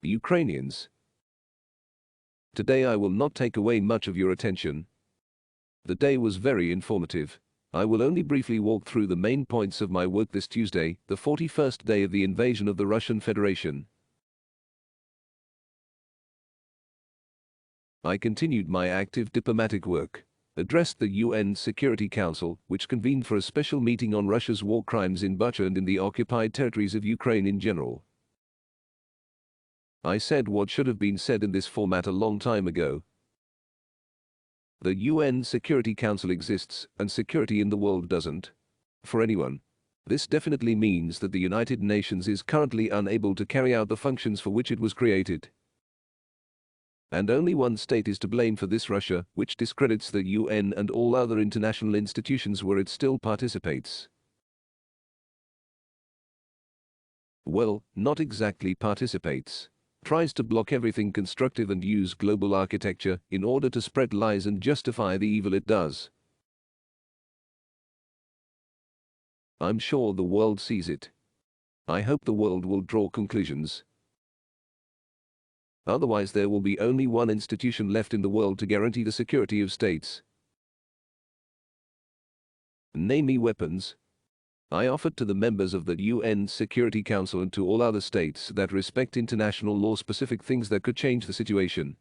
Ukrainians. Today I will not take away much of your attention. The day was very informative. I will only briefly walk through the main points of my work this Tuesday, the 41st day of the invasion of the Russian Federation. I continued my active diplomatic work, addressed the UN Security Council, which convened for a special meeting on Russia's war crimes in Bucha and in the occupied territories of Ukraine in general. I said what should have been said in this format a long time ago. The UN Security Council exists, and security in the world doesn't. For anyone. This definitely means that the United Nations is currently unable to carry out the functions for which it was created. And only one state is to blame for this: Russia, which discredits the UN and all other international institutions where it still participates. Well, not exactly participates. Tries to block everything constructive and use global architecture in order to spread lies and justify the evil it does. I'm sure the world sees it. I hope the world will draw conclusions. Otherwise there will be only one institution left in the world to guarantee the security of states. Namely weapons. I offered to the members of the UN Security Council and to all other states that respect international law specific things that could change the situation.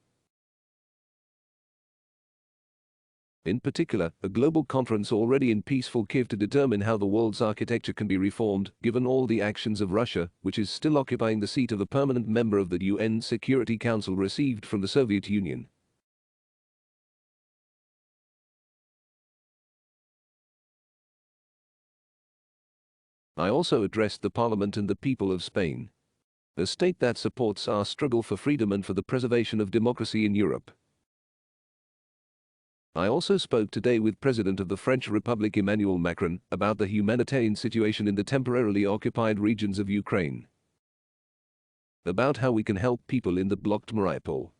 In particular, a global conference already in peaceful Kiev to determine how the world's architecture can be reformed, given all the actions of Russia, which is still occupying the seat of a permanent member of the UN Security Council received from the Soviet Union. I also addressed the Parliament and the people of Spain, a state that supports our struggle for freedom and for the preservation of democracy in Europe. I also spoke today with President of the French Republic Emmanuel Macron about the humanitarian situation in the temporarily occupied regions of Ukraine, about how we can help people in the blocked Mariupol.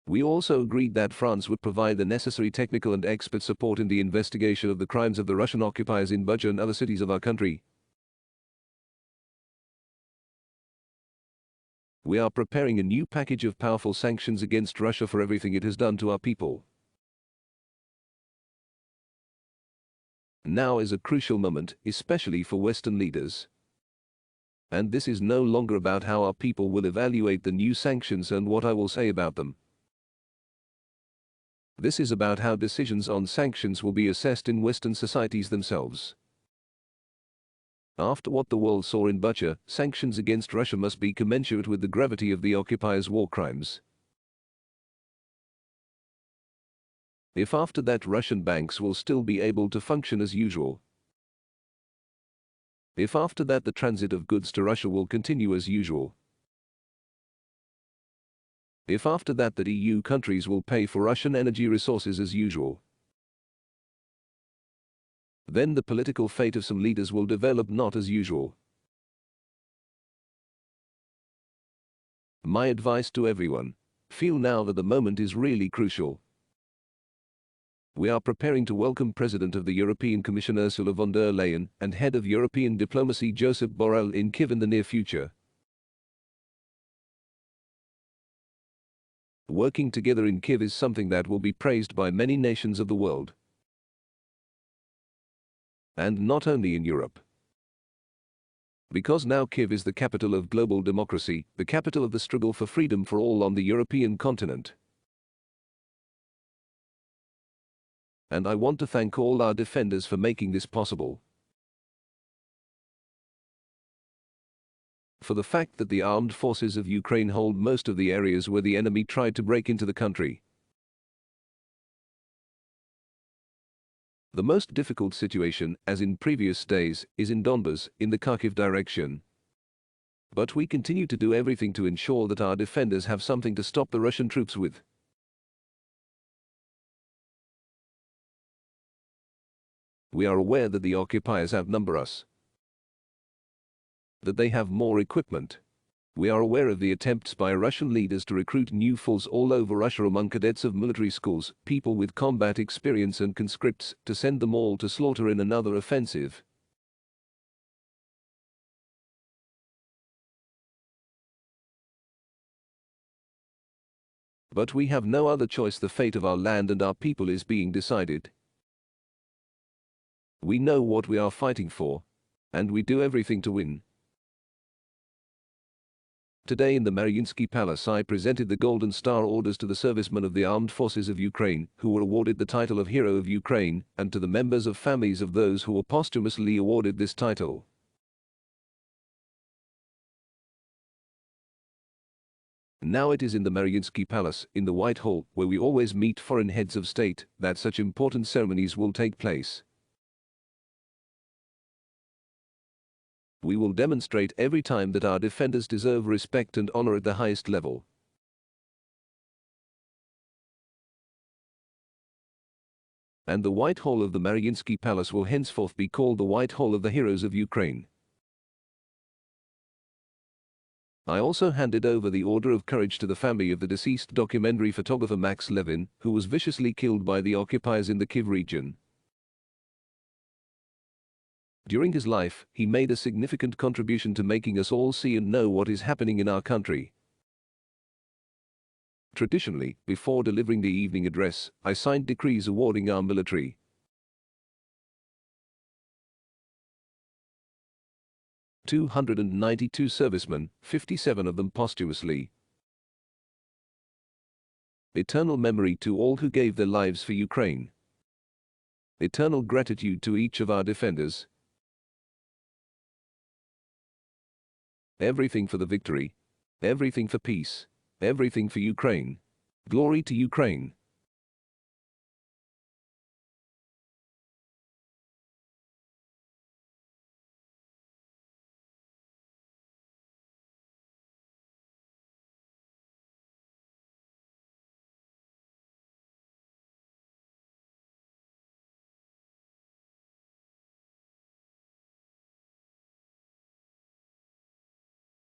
We also agreed that France would provide the necessary technical and expert support in the investigation of the crimes of the Russian occupiers in Bucha and other cities of our country. We are preparing a new package of powerful sanctions against Russia for everything it has done to our people. Now is a crucial moment, especially for Western leaders. And this is no longer about how our people will evaluate the new sanctions and what I will say about them. This is about how decisions on sanctions will be assessed in Western societies themselves. After what the world saw in Bucha, sanctions against Russia must be commensurate with the gravity of the occupiers' war crimes. If after that Russian banks will still be able to function as usual, if after that the transit of goods to Russia will continue as usual, if after that the EU countries will pay for Russian energy resources as usual, then the political fate of some leaders will develop not as usual. My advice to everyone: feel now that the moment is really crucial. We are preparing to welcome President of the European Commission Ursula von der Leyen and Head of European Diplomacy Josep Borrell in Kiev in the near future. Working together in Kiev is something that will be praised by many nations of the world. And not only in Europe. Because now Kiev is the capital of global democracy, the capital of the struggle for freedom for all on the European continent. And I want to thank all our defenders for making this possible. For the fact that the armed forces of Ukraine hold most of the areas where the enemy tried to break into the country. The most difficult situation, as in previous days, is in Donbas, in the Kharkiv direction. But we continue to do everything to ensure that our defenders have something to stop the Russian troops with. We are aware that the occupiers outnumber us, that they have more equipment. We are aware of the attempts by Russian leaders to recruit new forces all over Russia among cadets of military schools, people with combat experience and conscripts, to send them all to slaughter in another offensive. But we have no other choice. The fate of our land and our people is being decided. We know what we are fighting for, and we do everything to win. Today in the Mariinsky Palace I presented the Golden Star orders to the servicemen of the Armed Forces of Ukraine, who were awarded the title of Hero of Ukraine, and to the members of families of those who were posthumously awarded this title. Now it is in the Mariinsky Palace, in the White Hall, where we always meet foreign heads of state, that such important ceremonies will take place. We will demonstrate every time that our defenders deserve respect and honor at the highest level. And the White Hall of the Mariinsky Palace will henceforth be called the White Hall of the Heroes of Ukraine. I also handed over the Order of Courage to the family of the deceased documentary photographer Max Levin, who was viciously killed by the occupiers in the Kiev region. During his life, he made a significant contribution to making us all see and know what is happening in our country. Traditionally, before delivering the evening address, I signed decrees awarding our military. "292 servicemen, 57 of them posthumously. Eternal memory to all who gave their lives for Ukraine. Eternal gratitude to each of our defenders. Everything for the victory. Everything for peace. Everything for Ukraine. Glory to Ukraine."